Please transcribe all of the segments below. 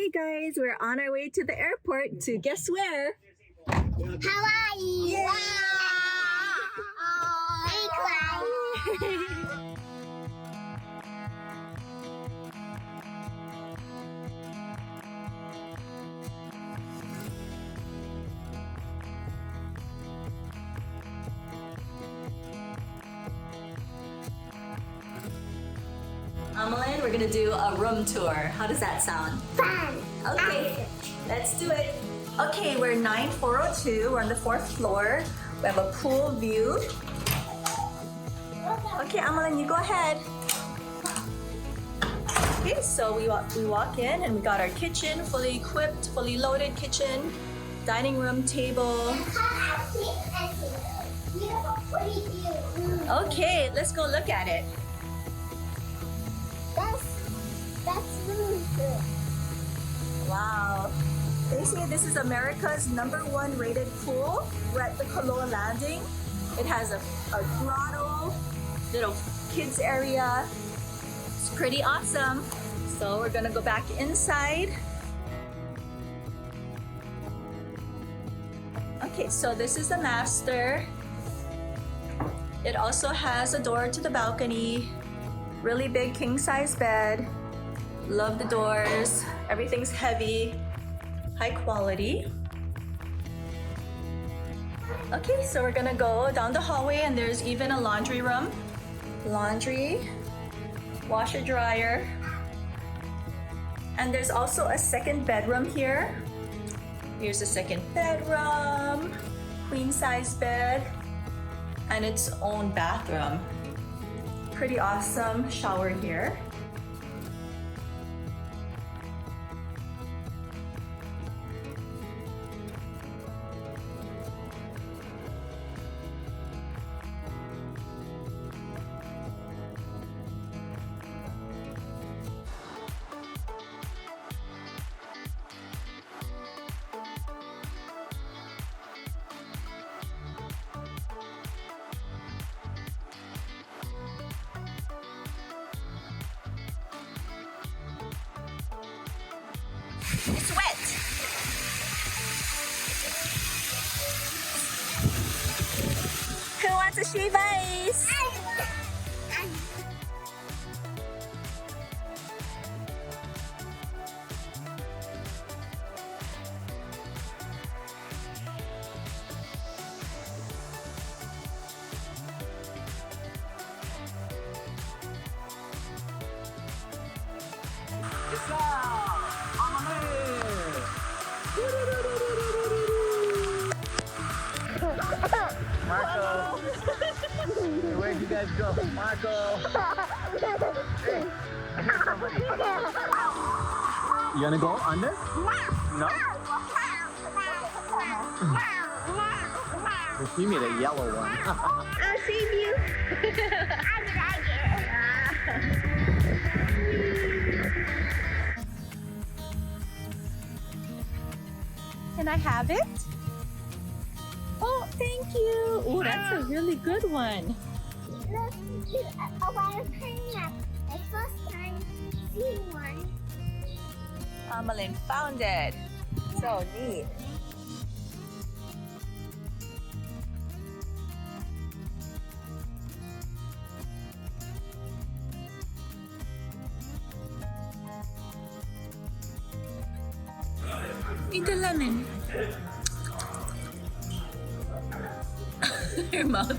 Okay guys, we're on our way to the airport to guess where? Hawaii! Yay! Amalyn, we're gonna do a room tour. How does that sound? Fun! Okay, let's do it. Okay, we're 9402. We're on the 4th floor. We have a pool view. Okay, Amalyn, you go ahead. Okay, so we walk in and we got our kitchen, fully equipped, fully loaded kitchen, dining room table. Okay, let's go look at it. That's really good. Wow. They say this is America's #1 rated pool. We're at the Koloa Landing. It has a grotto, little kids area. It's pretty awesome. So we're gonna go back inside. Okay, so this is the master. It also has a door to the balcony. Really big king-size bed. Love the doors. Everything's heavy, high quality. Okay, so we're gonna go down the hallway and there's even a laundry room. Laundry, washer dryer. And there's also a second bedroom here. Here's a second bedroom, queen-size bed, and its own bathroom. Pretty awesome shower here. It's wet. Who wants a shave ice? Marco! Hey, where'd you guys go? Marco! Hey, I hear somebody. You gonna go under? No? You mean a yellow one. I'll save you. Can I have it? Oh, thank you. Oh, that's a really good one. Look, a wild pineapple. My first time seeing one. Amalyn found it. So neat. Eat the lemon. Your mouth.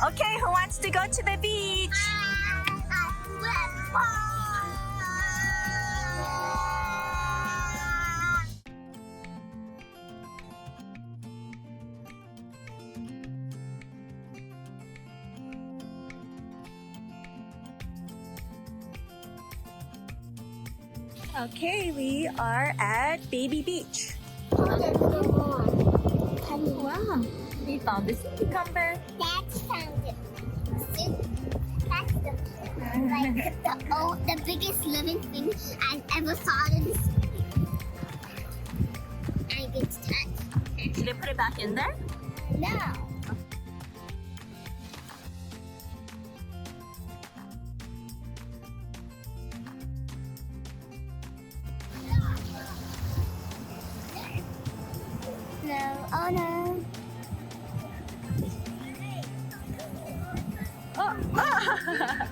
Okay, who wants to go to the beach? Okay, we are at Baby Beach. Wow, we found this cucumber. That's found it. That's the biggest living thing I've ever saw in this. I get touched. Should I put it back in there? No. Oh no. Oh, ah.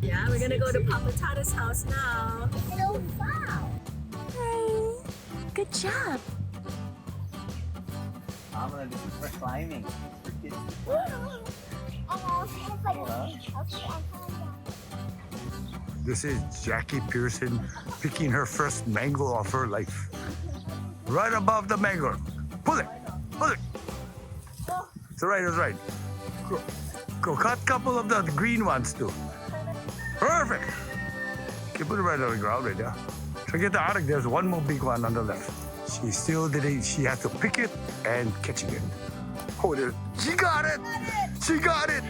Yeah, we're gonna go to Papa Tata's house now. Oh wow. Hey, good job. I'm gonna do this for climbing. For kids. This is Jackie Pearson picking her first mango of her life. Right above the mango. Pull it. Pull it. It's right, it's right. Go cut a couple of the green ones too. Perfect. Okay, put it right on the ground right there. So get the attic. There's one more big one on the left. She still didn't. She has to pick it and catch it. Oh, there. She got it. She got it.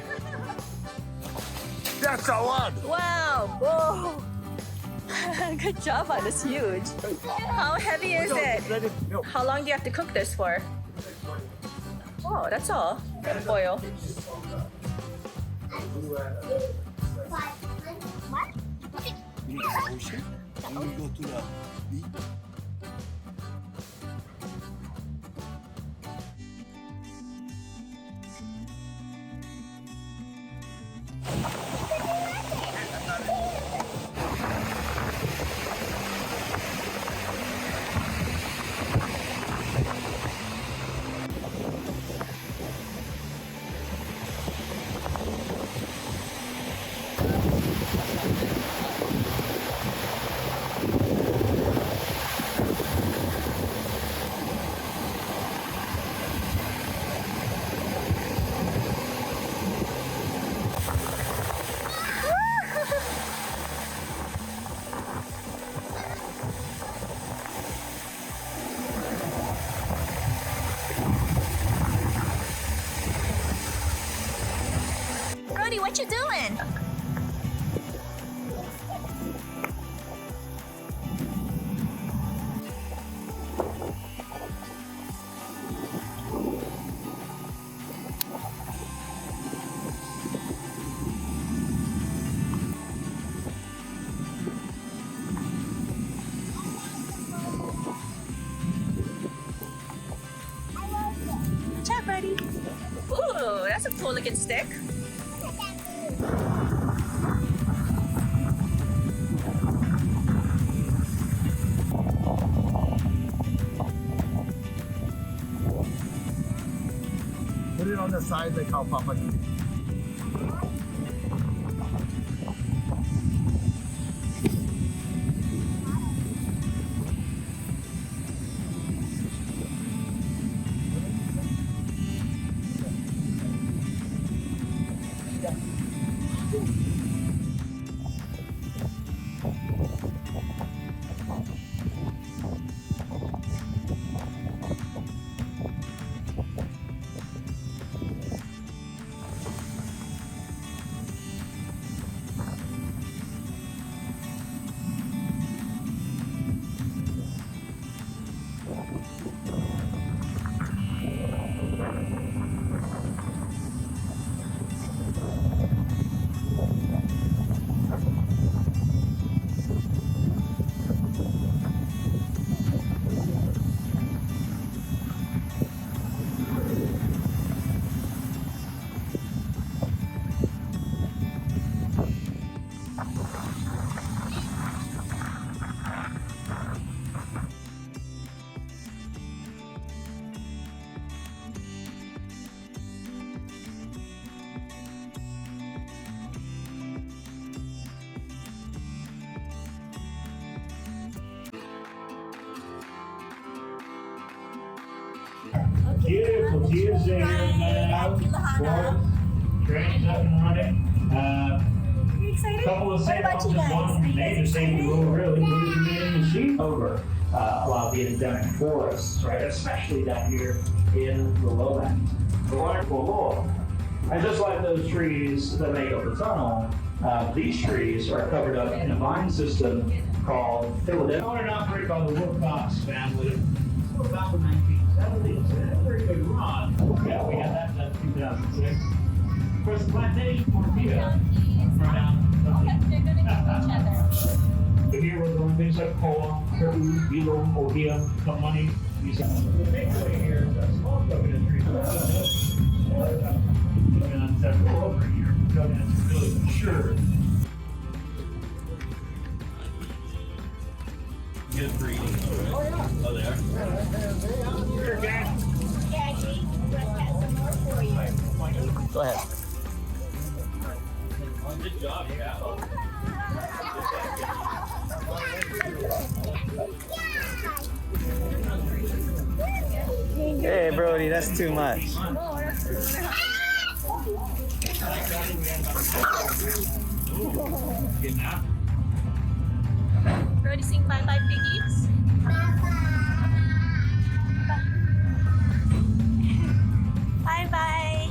That's the one. Wow, whoa. Good job on this, huge. How heavy is it? No. How long do you have to cook this for? Oh, that's all. Gonna boil. What? You know the ocean? And we go to the beach. Brody, what you doing? Good job, buddy. Ooh, that's a cool looking stick. Put it on the side like how Papa did. Beautiful views there now. Trains up and running. Are you excited? Couple of What about sailboats you and guys? one Are you guys neighbor saying excited? we'll really move in the sheet over. a lot of the endemic forests, right? Especially down here in the lowland. The wonderful Koloa. And just like those trees that make up the tunnel, these trees are covered up in a vine system called Philadelphia. Owned and operated by the Wilcox family for about the 1970s. And a very good run. Yeah, we had that in 2006. Of course, the plantation tortilla from down. But here we're doing things like koa, Poipu, bilo, ohia, kamani. These are the big way here. The small coconut trees. And several over here. Coconuts really mature. Good breeding. Oh, yeah. Oh, they are? Here, Dad. Go ahead. Good job, yeah. Hey, Brody, that's too much. Brody, sing bye bye piggies. Bye bye.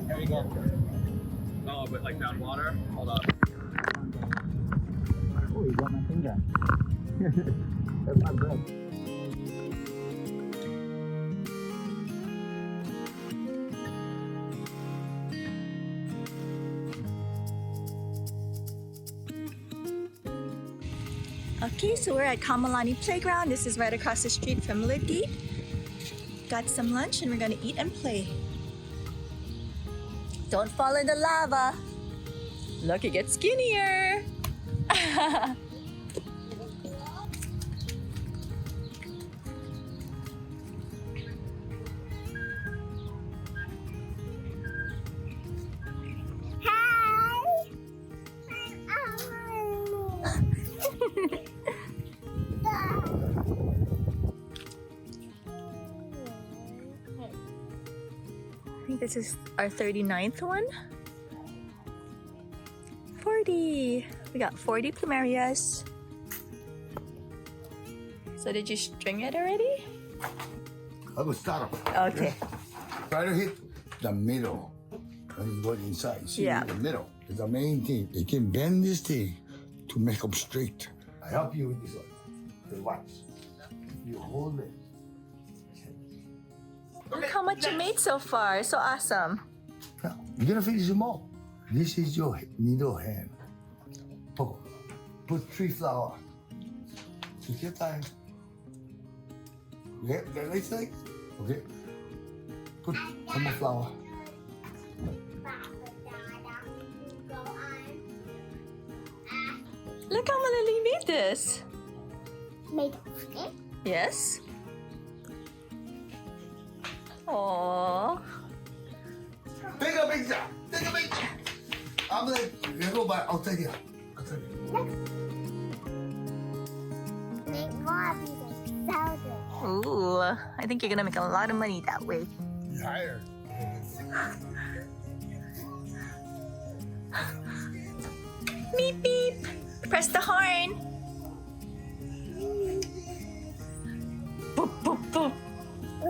There we go. Oh, but like down water? Hold on. Oh, you got my finger. That's my breath. Okay, so we're at Kamalani Playground. This is right across the street from Lydgate. Got some lunch and we're gonna eat and play. Don't fall in the lava. Look, it gets skinnier. I think this is our 39th one. 40. We got 40 plumerias. So did you string it already? I will start off. Okay. Try to hit the middle when you go inside. See, Yeah. the middle is the main thing. You can bend this thing to make them straight. I help you with this one. Okay, watch. You hold it. Look how much you made so far. So awesome. Now, you're gonna finish them all. This is your needle hand. Put 3 flowers. Take your time. Okay, the next thing. Okay. Put some more flour. Look how Malali made this. Made of it. Yes. Aww. Take a picture. Take a picture. I'm like, you go by. I'll take it. Make more pieces. So good. Ooh, I think you're gonna make a lot of money that way. Higher. Beep beep. Press the horn. Boop boop boop.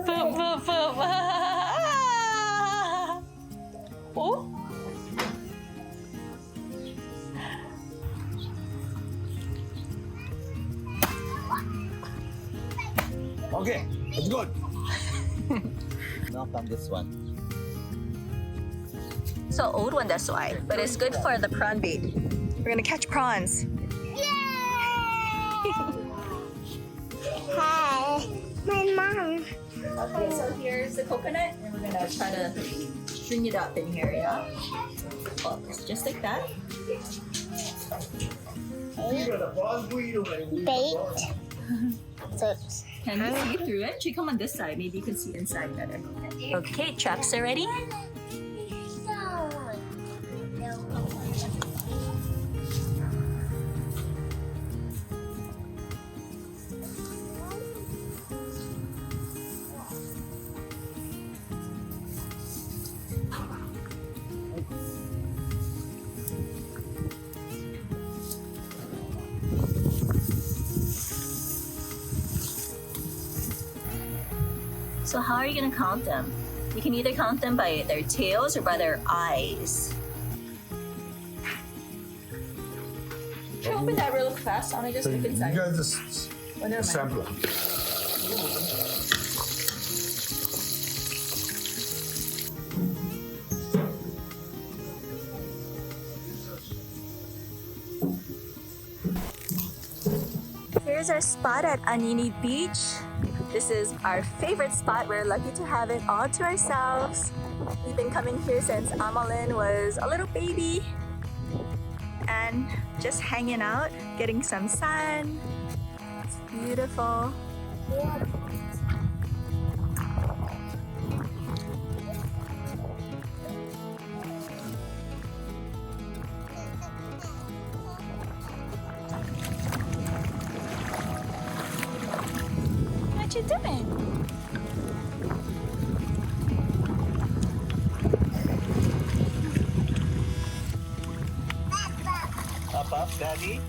Boop boop boop. Ah! Oh. Okay, it's good. Knock on this one. So old one, that's why. But it's good for the prawn bait. We're gonna catch prawns. Hi, my Okay, so here's the coconut, and we're gonna try to string it up in here, yeah? Oh, just like that. Baked. So it's Can you see through it? Should come on this side. Maybe you can see inside better. Okay, traps are ready. So how are you gonna count them? You can either count them by their tails or by their eyes. Can you open that real fast? I wanna just look inside. You guys just Oh, never mind. sample it. Here's our spot at Anini Beach. This is our favorite spot. We're lucky to have it all to ourselves. We've been coming here since Amalin was a little baby. And just hanging out, getting some sun. It's beautiful. What you doing? Up, up, daddy.